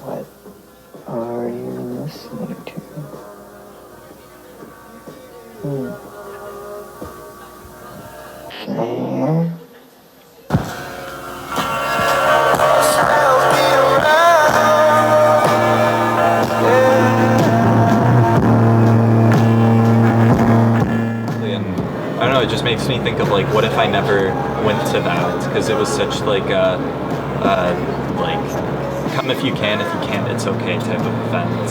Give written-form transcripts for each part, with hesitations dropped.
What are you listening to? Someone? I don't know, it just makes me think of like, what if I never went to that? Because it was such like a, like, come if you can, if you can't, it's okay type of event.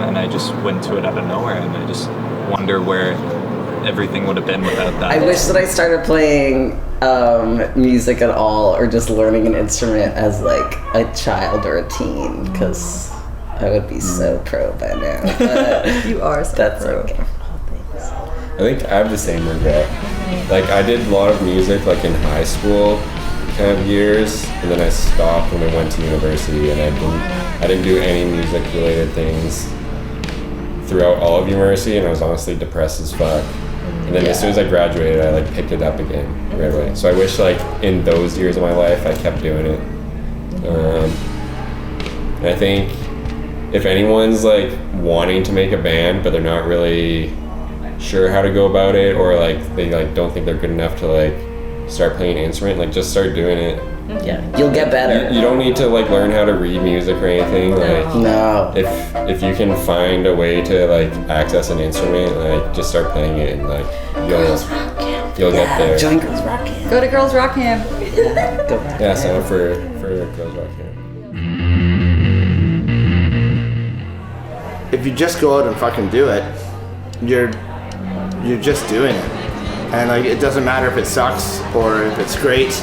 And I just went to it out of nowhere, and I just wonder where everything would have been without that. I wish that I started playing music at all, or just learning an instrument as like a child or a teen, because I would be so pro by now. But you are so that's pro. okay. I think I have the same regret. Like, I did a lot of music like in high school kind of years, and then I stopped when I went to university, and I didn't do any music related things throughout all of university, and I was honestly depressed as fuck. And then as soon as I graduated, I like picked it up again right away. So I wish like in those years of my life I kept doing it. And I think if anyone's like wanting to make a band but they're not really sure how to go about it, or like they like don't think they're good enough to like start playing an instrument, like just start doing it. Yeah, you'll get better. You don't need to like learn how to read music or anything. Like, no. If you can find a way to like access an instrument, like just start playing it, and like you'll get there. Join Girls Rock Camp. Go to Girls Rock Camp. Yeah, sign up for Girls Rock Camp. If you just go out and fucking do it, you're just doing it, and like it doesn't matter if it sucks or if it's great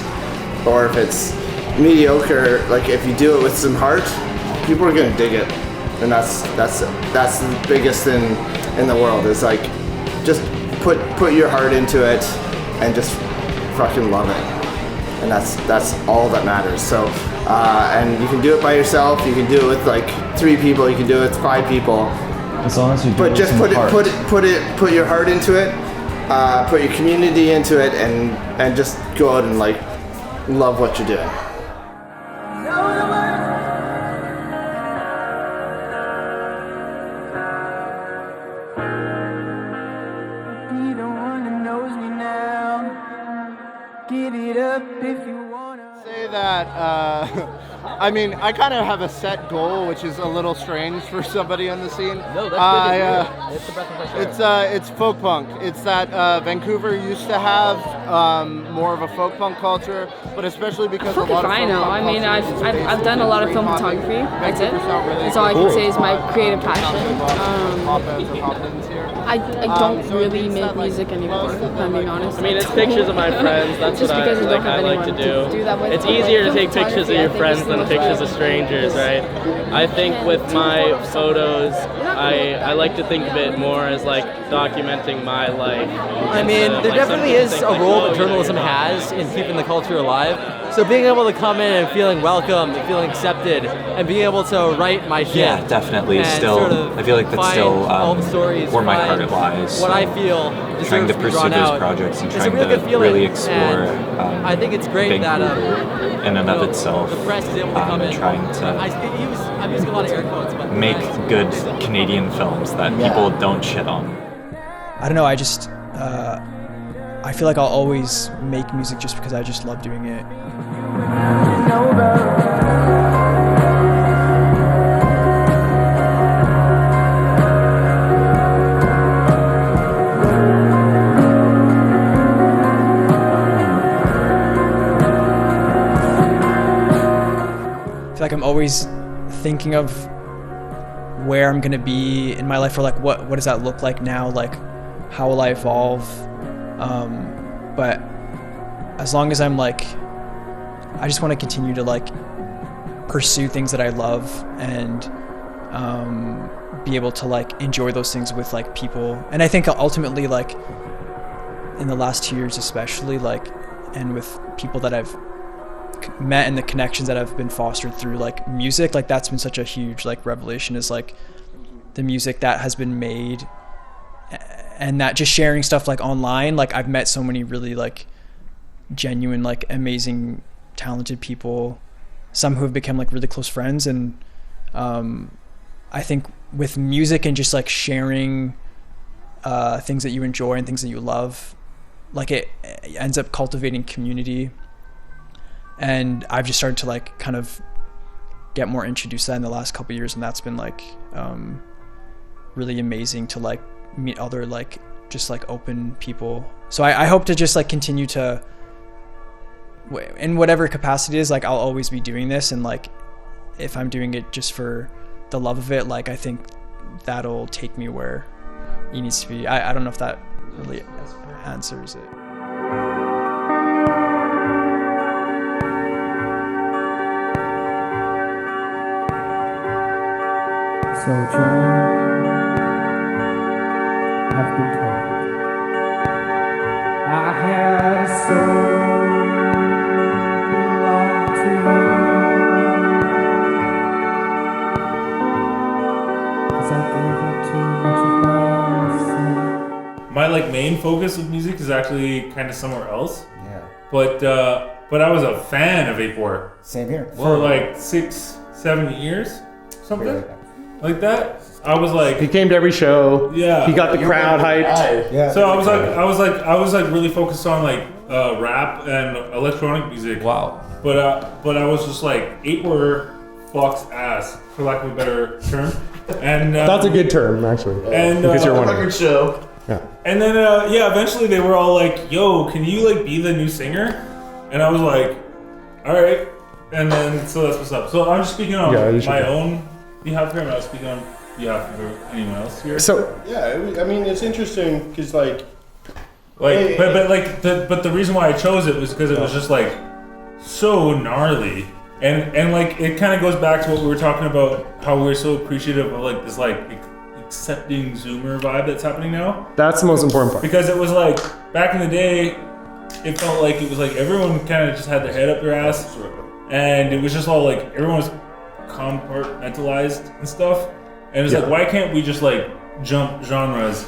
or if it's mediocre. Like if you do it with some heart, people are gonna dig it, and that's the biggest thing in the world. Is like just put your heart into it and just fucking love it, and that's all that matters. So and you can do it by yourself, you can do it with like 3 people, you can do it with 5 people. As long as you do But just put your heart into it, put your community into it, and just go out and like love what you're doing. Be the one that knows me now. Get it up if you wanna. Say that. I mean, I kind of have a set goal, which is a little strange for somebody on the scene. No, that's good. It's the breath of fresh air. It's folk punk. It's that Vancouver used to have more of a folk punk culture, but especially because a lot of I know. I mean, I've done a lot of film photography. That's it. That's all I can say is my creative passion. I don't really make music anymore, if I'm being honest. I mean, it's pictures of my friends. That's just what because I like to do. It's easier to take pictures of your friends than pictures of strangers, right? I think with my photos, I like to think of it more as like documenting my life. I mean, there definitely is a role that journalism has in keeping the culture alive. So being able to come in and feeling welcome, and feeling accepted, and being able to write my shit. Yeah, definitely. Still, sort of I feel like that's still all the stories, where my heart lies. What I feel trying to pursue those projects and trying to really explore I think it's great Vancouver that in and of itself. the press is able to come in. Trying to I'm using a lot of air quotes, but make good Canadian films that people don't shit on. I don't know. I just I feel like I'll always make music just because I just love doing it. I feel like I'm always thinking of where I'm gonna be in my life, or like what does that look like now, like how will I evolve, but as long as I'm like, I just want to continue to like pursue things that I love and be able to like enjoy those things with like people. And I think ultimately, like in the last 2 years especially, like, and with people that I've met and the connections that have been fostered through like music, like that's been such a huge like revelation, is like the music that has been made, and that just sharing stuff like online, like I've met so many really like genuine, like amazing, talented people, some who have become like really close friends, and I think with music and just like sharing things that you enjoy and things that you love, like it ends up cultivating community. And I've just started to like kind of get more introduced to that in the last couple of years, and that's been like really amazing to like meet other like just like open people. So I hope to just like continue to, in whatever capacity it is, like I'll always be doing this, and like if I'm doing it just for the love of it, like I think that'll take me where it needs to be. I don't know if that really answers it. So John, I've been told I had a soul belong to you, 'cause I gave you too much of myself. My like main focus with music is actually kind of somewhere else. Yeah. But I was a fan of Vapor. Same here. For like 6-7 years, something like that. I was like, he came to every show. Yeah. He got the crowd hyped. Yeah. So I was like really focused on like rap and electronic music. Wow. But I was just like Vapor fucks ass, for lack of a better term. And that's a good term, actually. And because you're one Record show. Yeah. And then eventually they were all like, "Yo, can you like be the new singer?" And I was like, "All right." And then so that's what's up. So I'm just speaking on my own behalf here. I'm not speaking on behalf of anyone else here. So yeah, I mean it's interesting because like but the reason why I chose it was because it was just like so gnarly. And like it kind of goes back to what we were talking about, how we're so appreciative of like this like accepting Zoomer vibe that's happening now. That's the most important part. Because it was like back in the day, it felt like it was like everyone kind of just had their head up their ass, and it was just all like everyone was compartmentalized and stuff. And it's like, why can't we just like jump genres?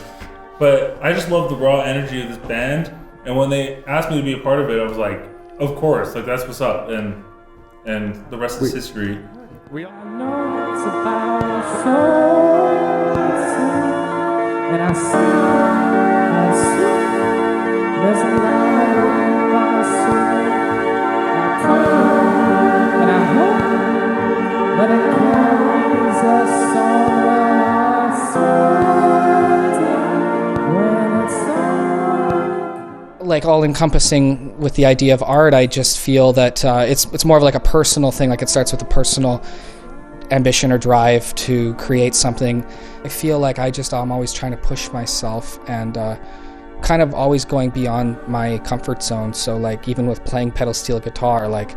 But I just love the raw energy of this band, and when they asked me to be a part of it, I was like, of course, like that's what's up, and the rest is history. I know it's about a soul, and I see, there's a light in my soul. I pray, and I hope that it carries us somewhere. Like all encompassing with the idea of art, I just feel that it's more of like a personal thing. Like it starts with a personal ambition or drive to create something. I feel like I'm always trying to push myself and kind of always going beyond my comfort zone. So like even with playing pedal steel guitar, like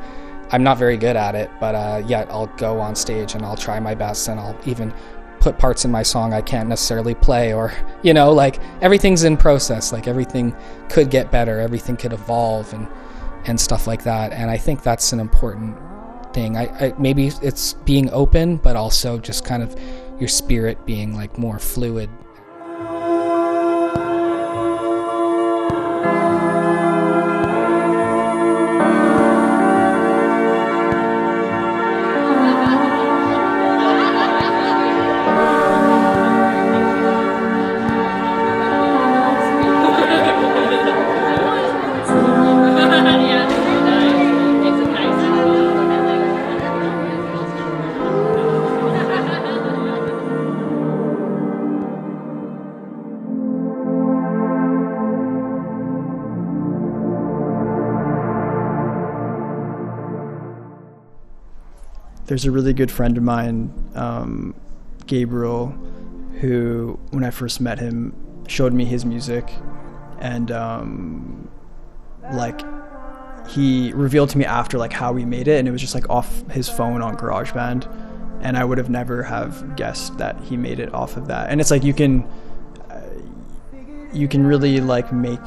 I'm not very good at it, but yet I'll go on stage and I'll try my best, and I'll even put parts in my song I can't necessarily play, or like everything's in process. Like everything could get better, everything could evolve and stuff like that. And I think that's an important thing. I maybe it's being open, but also just kind of your spirit being like more fluid. There's a really good friend of mine, Gabriel, who, when I first met him, showed me his music, and like he revealed to me after like how he made it, and it was just like off his phone on GarageBand, and I would have never have guessed that he made it off of that. And it's like you can really like make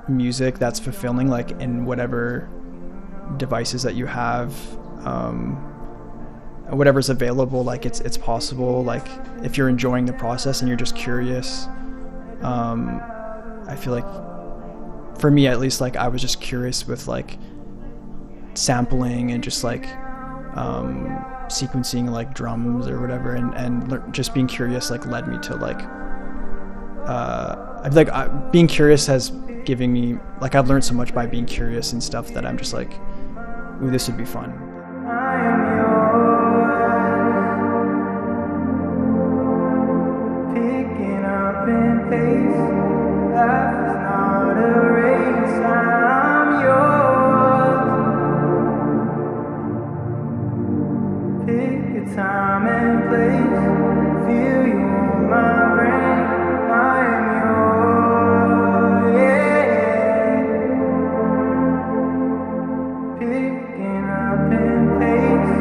music that's fulfilling like in whatever devices that you have, whatever's available. Like it's possible, like if you're enjoying the process and you're just curious. I feel like for me at least, like I was just curious with like sampling and just like sequencing like drums or whatever, and just being curious like led me to like being curious has given me like I've learned so much by being curious and stuff that I'm just like, ooh, this would be fun. Picking up in pace, life is not a race, I'm yours. Pick a time and place, feel you on my brain, I am yours, yeah. Picking up in pace,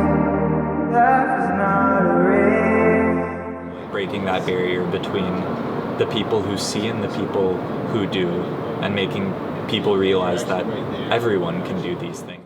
life is not a race. Breaking that barrier between the people who see and the people who do, and making people realize that everyone can do these things.